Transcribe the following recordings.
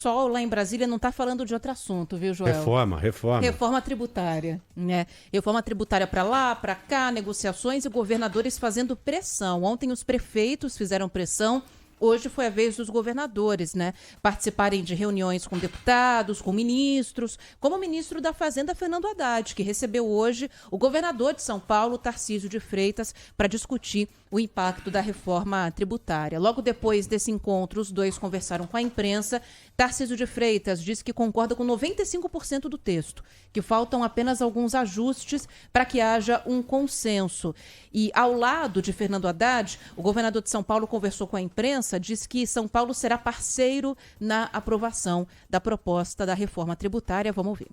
Sol lá em Brasília não está falando de outro assunto, viu, Joel? Reforma. Reforma tributária, né? Reforma tributária para lá, para cá, negociações e governadores fazendo pressão. Ontem os prefeitos fizeram pressão. Hoje foi a vez dos governadores, né, participarem de reuniões com deputados, com ministros, como o ministro da Fazenda, Fernando Haddad, que recebeu hoje o governador de São Paulo, Tarcísio de Freitas, para discutir o impacto da reforma tributária. Logo depois desse encontro, os dois conversaram com a imprensa. Tarcísio de Freitas disse que concorda com 95% do texto, que faltam apenas alguns ajustes para que haja um consenso. E ao lado de Fernando Haddad, o governador de São Paulo conversou com a imprensa, disse que São Paulo será parceiro na aprovação da proposta da reforma tributária. Vamos ouvir.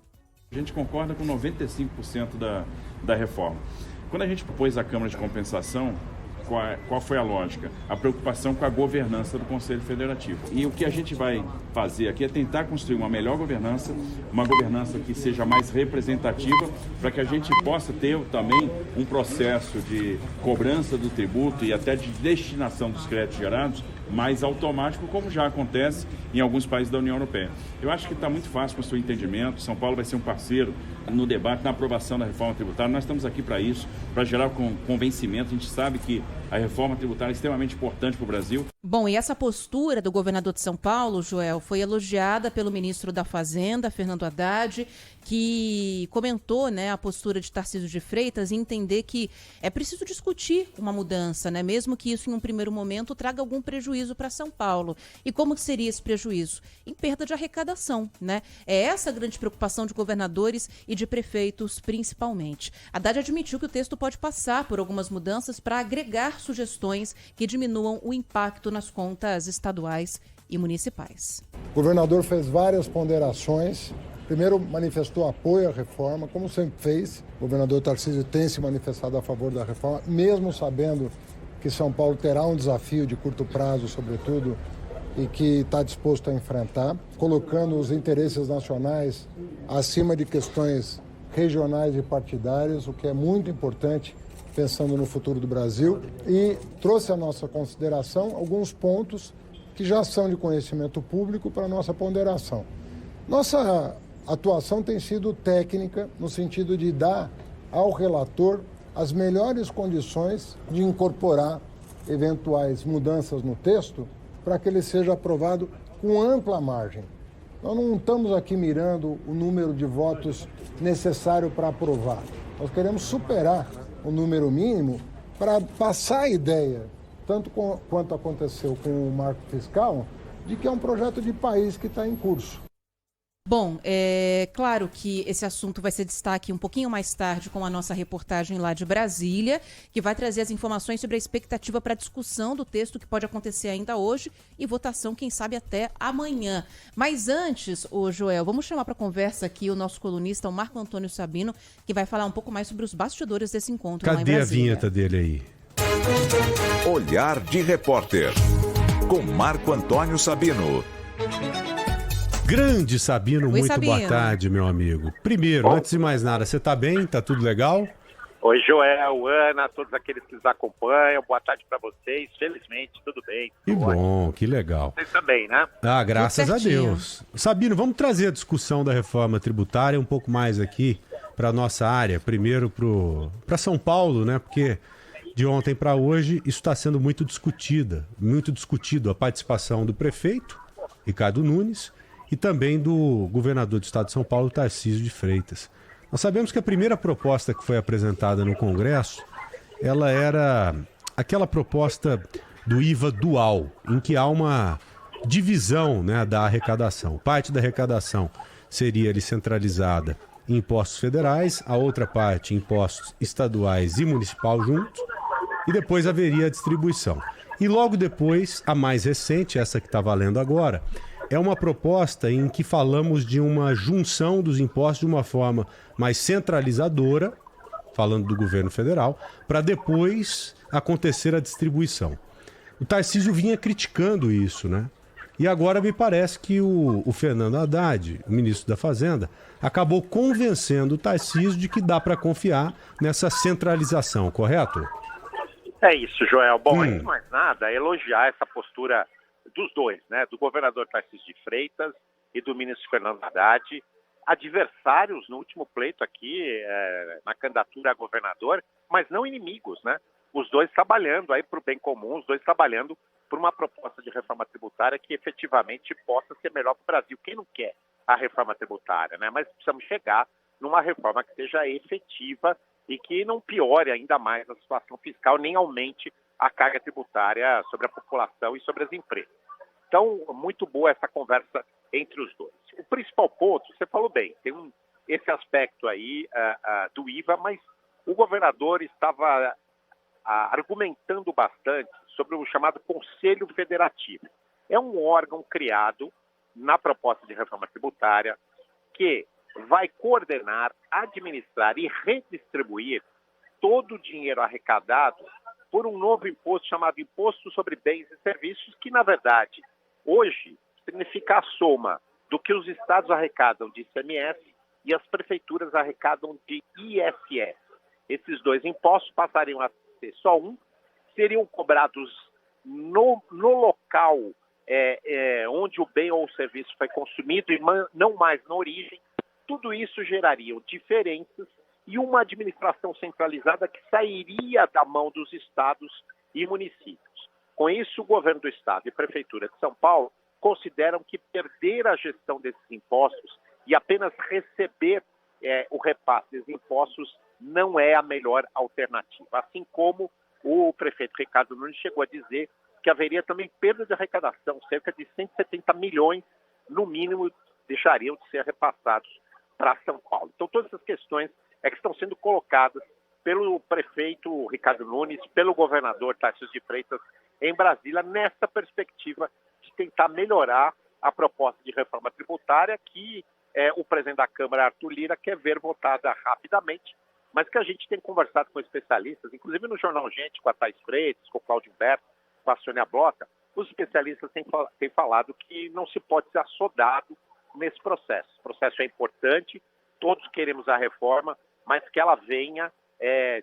A gente concorda com 95% da reforma. Quando a gente propôs a Câmara de Compensação, qual foi a lógica? A preocupação com a governança do Conselho Federativo. E o que a gente vai fazer aqui é tentar construir uma melhor governança, uma governança que seja mais representativa, para que a gente possa ter também um processo de cobrança do tributo e até de destinação dos créditos gerados mais automático, como já acontece em alguns países da União Europeia. Eu acho que está muito fácil com o seu entendimento. São Paulo vai ser um parceiro no debate, na aprovação da reforma tributária. Nós estamos aqui para isso, para gerar convencimento. A gente sabe que a reforma tributária é extremamente importante para o Brasil. Bom, e essa postura do governador de São Paulo, Joel, foi elogiada pelo ministro da Fazenda, Fernando Haddad, que comentou, né, a postura de Tarcísio de Freitas e entender que é preciso discutir uma mudança, né, mesmo que isso em um primeiro momento traga algum prejuízo para São Paulo. E como que seria esse prejuízo? Em perda de arrecadação, né? É essa a grande preocupação de governadores e de prefeitos, principalmente. Haddad admitiu que o texto pode passar por algumas mudanças para agregar sugestões que diminuam o impacto nas contas estaduais e municipais. O governador fez várias ponderações. Primeiro, manifestou apoio à reforma, como sempre fez. O governador Tarcísio tem se manifestado a favor da reforma, mesmo sabendo que São Paulo terá um desafio de curto prazo, sobretudo, e que está disposto a enfrentar, colocando os interesses nacionais acima de questões regionais e partidárias, o que é muito importante pensando no futuro do Brasil, e trouxe à nossa consideração alguns pontos que já são de conhecimento público para a nossa ponderação. Nossa atuação tem sido técnica, no sentido de dar ao relator as melhores condições de incorporar eventuais mudanças no texto para que ele seja aprovado com ampla margem. Nós não estamos aqui mirando o número de votos necessário para aprovar. Nós queremos superar o número mínimo para passar a ideia, tanto quanto aconteceu com o marco fiscal, de que é um projeto de país que está em curso. Bom, é claro que esse assunto vai ser destaque um pouquinho mais tarde com a nossa reportagem lá de Brasília, que vai trazer as informações sobre a expectativa para a discussão do texto que pode acontecer ainda hoje e votação, quem sabe, até amanhã. Mas antes, Joel, vamos chamar para conversa aqui o nosso colunista, o Marco Antônio Sabino, que vai falar um pouco mais sobre os bastidores desse encontro lá em Brasília. Cadê a vinheta dele aí? Olhar de Repórter, com Marco Antônio Sabino. Grande Sabino, muito Sabino. Boa tarde, meu amigo. Primeiro, antes de mais nada, você tá bem? Tá tudo legal? Oi, Joel, Ana, todos aqueles que nos acompanham, boa tarde para vocês. Felizmente, tudo bem. Que bom, que legal. Vocês também, né? Ah, graças a certinho. Deus. Sabino, vamos trazer a discussão da reforma tributária um pouco mais aqui para nossa área. Primeiro para São Paulo, né? Porque de ontem para hoje isso está sendo muito discutido a participação do prefeito, Ricardo Nunes, e também do governador do estado de São Paulo, Tarcísio de Freitas. Nós sabemos que a primeira proposta que foi apresentada no Congresso, ela era aquela proposta do IVA dual, em que há uma divisão, né, da arrecadação. Parte da arrecadação seria ali centralizada em impostos federais, a outra parte em impostos estaduais e municipal juntos, e depois haveria a distribuição. E logo depois, a mais recente, essa que está valendo agora, é uma proposta em que falamos de uma junção dos impostos de uma forma mais centralizadora, falando do governo federal, para depois acontecer a distribuição. O Tarcísio vinha criticando isso, né? E agora me parece que o Fernando Haddad, o ministro da Fazenda, acabou convencendo o Tarcísio de que dá para confiar nessa centralização, correto? É isso, Joel. Bom, antes de mais nada, elogiar essa postura dos dois, né? Do governador Tarcísio de Freitas e do ministro Fernando Haddad, adversários no último pleito aqui, na candidatura a governador, mas não inimigos, né? Os dois trabalhando aí para o bem comum, os dois trabalhando por uma proposta de reforma tributária que efetivamente possa ser melhor para o Brasil. Quem não quer a reforma tributária, né? Mas precisamos chegar numa reforma que seja efetiva e que não piore ainda mais a situação fiscal, nem aumente a carga tributária sobre a população e sobre as empresas. Então, muito boa essa conversa entre os dois. O principal ponto, você falou bem, tem esse aspecto aí do IVA, mas o governador estava argumentando bastante sobre o chamado Conselho Federativo. É um órgão criado na proposta de reforma tributária que vai coordenar, administrar e redistribuir todo o dinheiro arrecadado por um novo imposto chamado Imposto sobre Bens e Serviços, que, na verdade, hoje significa a soma do que os estados arrecadam de ICMS e as prefeituras arrecadam de ISS. Esses dois impostos passariam a ser só um, seriam cobrados no local onde o bem ou o serviço foi consumido e não mais na origem. Tudo isso geraria diferenças e uma administração centralizada que sairia da mão dos estados e municípios. Com isso, o governo do estado e a prefeitura de São Paulo consideram que perder a gestão desses impostos e apenas receber o repasse desses impostos não é a melhor alternativa. Assim como o prefeito Ricardo Nunes chegou a dizer que haveria também perda de arrecadação, cerca de 170 milhões, no mínimo, deixariam de ser repassados para São Paulo. Então, todas essas questões que estão sendo colocadas pelo prefeito Ricardo Nunes, pelo governador Tarcísio de Freitas em Brasília, nessa perspectiva de tentar melhorar a proposta de reforma tributária que o presidente da Câmara, Arthur Lira, quer ver votada rapidamente, mas que a gente tem conversado com especialistas, inclusive no Jornal Gente, com a Thais Freitas, com o Cláudio Humberto, com a Sônia Blota. Os especialistas têm falado que não se pode ser assodado nesse processo. O processo é importante, todos queremos a reforma, mas que ela venha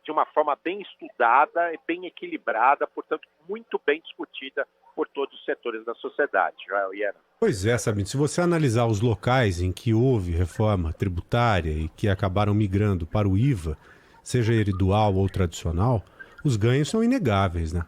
de uma forma bem estudada e bem equilibrada, portanto, muito bem discutida por todos os setores da sociedade. Joel e Ana. Pois é, Sabino, se você analisar os locais em que houve reforma tributária e que acabaram migrando para o IVA, seja ele dual ou tradicional, os ganhos são inegáveis, né?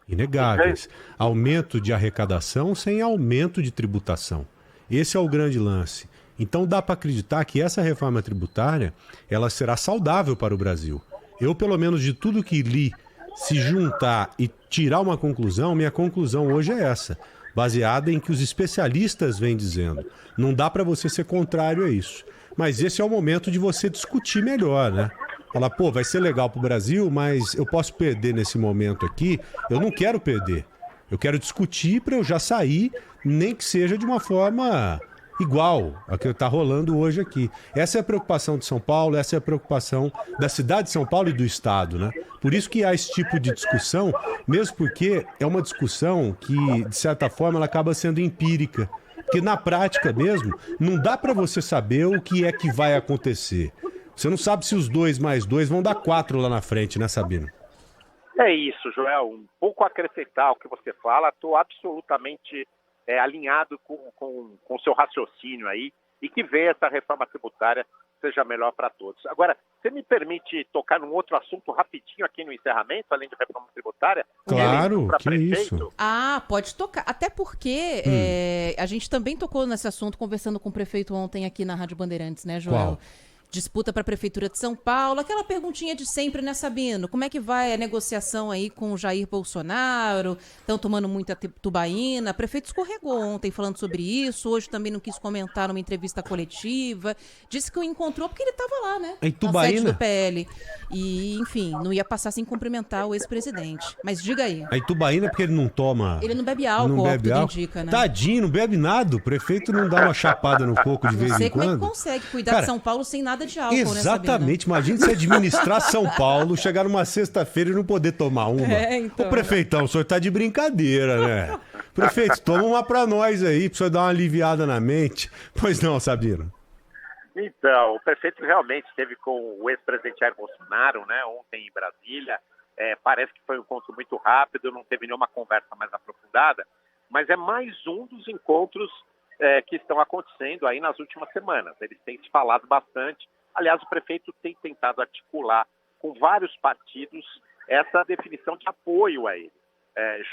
Inegáveis. Aumento de arrecadação sem aumento de tributação. Esse é o grande lance. Então dá para acreditar que essa reforma tributária ela será saudável para o Brasil. Eu, pelo menos de tudo que li, se juntar e tirar uma conclusão, minha conclusão hoje é essa, baseada em que os especialistas vêm dizendo. Não dá para você ser contrário a isso. Mas esse é o momento de você discutir melhor, né? Falar, pô, vai ser legal para o Brasil, mas eu posso perder nesse momento aqui. Eu não quero perder. Eu quero discutir para eu já sair, nem que seja de uma forma igual a que está rolando hoje aqui. Essa é a preocupação de São Paulo, essa é a preocupação da cidade de São Paulo e do Estado, né? Por isso que há esse tipo de discussão, mesmo porque é uma discussão que, de certa forma, ela acaba sendo empírica. Porque na prática mesmo, não dá para você saber o que é que vai acontecer. Você não sabe se os 2 mais 2 vão dar 4 lá na frente, né, Sabino? É isso, Joel. Um pouco a acrescentar o que você fala, estou absolutamente alinhado com o seu raciocínio aí e que vê essa reforma tributária seja melhor para todos. Agora, você me permite tocar num outro assunto rapidinho aqui no encerramento, além de reforma tributária? Claro, que isso. Ah, pode tocar. Até porque a gente também tocou nesse assunto conversando com o prefeito ontem aqui na Rádio Bandeirantes, né, Joel? Qual? Disputa para a Prefeitura de São Paulo, aquela perguntinha de sempre, né, Sabino? Como é que vai a negociação aí com o Jair Bolsonaro? Estão tomando muita tubaína. O prefeito escorregou ontem falando sobre isso, hoje também não quis comentar numa entrevista coletiva. Disse que o encontrou porque ele estava lá, né? Em tubaína? Na sede do PL. E, enfim, não ia passar sem cumprimentar o ex-presidente. Mas diga aí. A Itubaína é porque ele não toma... Ele não bebe álcool, não bebe tudo álcool. indica, né? Tadinho, não bebe nada. O prefeito não dá uma chapada no coco de vez Não sei em como é quando. que consegue cuidar Cara, de São Paulo sem nada de álcool, né, Sabino? Exatamente. Imagina você administrar São Paulo, chegar numa sexta-feira e não poder tomar uma. Então. Ô, prefeitão, o senhor tá de brincadeira, né? Prefeito, toma uma pra nós aí, pra senhor dar uma aliviada na mente. Pois não, Sabino? Então, o prefeito realmente esteve com o ex-presidente Jair Bolsonaro, né, ontem em Brasília. Parece que foi um encontro muito rápido, não teve nenhuma conversa mais aprofundada, mas é mais um dos encontros que estão acontecendo aí nas últimas semanas. Eles têm se falado bastante. Aliás, o prefeito tem tentado articular com vários partidos essa definição de apoio a ele.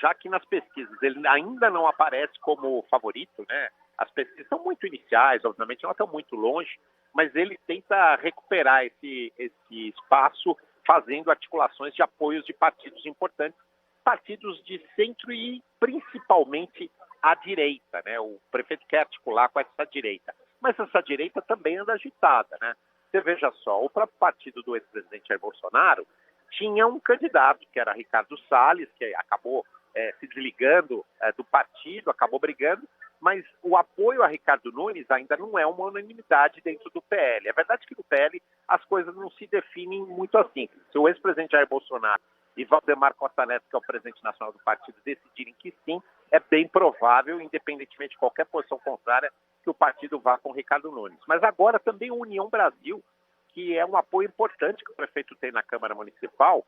Já que nas pesquisas ele ainda não aparece como favorito, né? As pesquisas são muito iniciais, obviamente não estão muito longe, mas ele tenta recuperar esse espaço fazendo articulações de apoios de partidos importantes, partidos de centro e principalmente a direita, né? O prefeito quer articular com essa direita, mas essa direita também anda agitada, né? Você veja só, o próprio partido do ex-presidente Jair Bolsonaro tinha um candidato, que era Ricardo Salles, que acabou se desligando do partido, acabou brigando, mas o apoio a Ricardo Nunes ainda não é uma unanimidade dentro do PL. É verdade que no PL as coisas não se definem muito assim. Se o ex-presidente Jair Bolsonaro e Valdemar Costa Neto, que é o presidente nacional do partido, decidirem que sim, é bem provável, independentemente de qualquer posição contrária, que o partido vá com Ricardo Nunes. Mas agora também a União Brasil, que é um apoio importante que o prefeito tem na Câmara Municipal,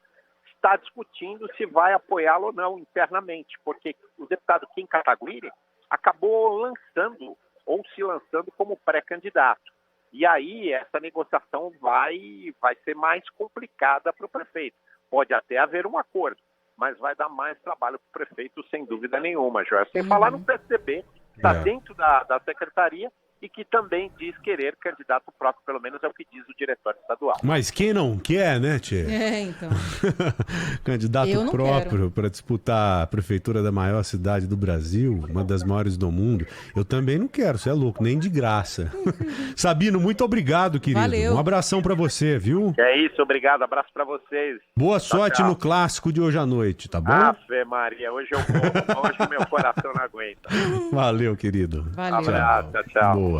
está discutindo se vai apoiá-lo ou não internamente, porque o deputado Kim Kataguiri acabou lançando ou se lançando como pré-candidato. E aí essa negociação vai ser mais complicada para o prefeito. Pode até haver um acordo, mas vai dar mais trabalho para o prefeito, sem dúvida nenhuma, Joel. Sem falar no PSDB, que está dentro da secretaria e que também diz querer candidato próprio, pelo menos é o que diz o diretório estadual. Mas quem não quer, né, Tchê? Então. Candidato próprio para disputar a prefeitura da maior cidade do Brasil, uma das maiores do mundo. Eu também não quero, você é louco, nem de graça. Sabino, muito obrigado, querido. Valeu. Um abração para você, viu? É isso, obrigado, abraço para vocês. Boa sorte no clássico de hoje à noite, tá bom? Ave Maria, hoje eu vou, hoje meu coração não aguenta. Valeu, querido. Valeu. Abraço, tchau. Boa.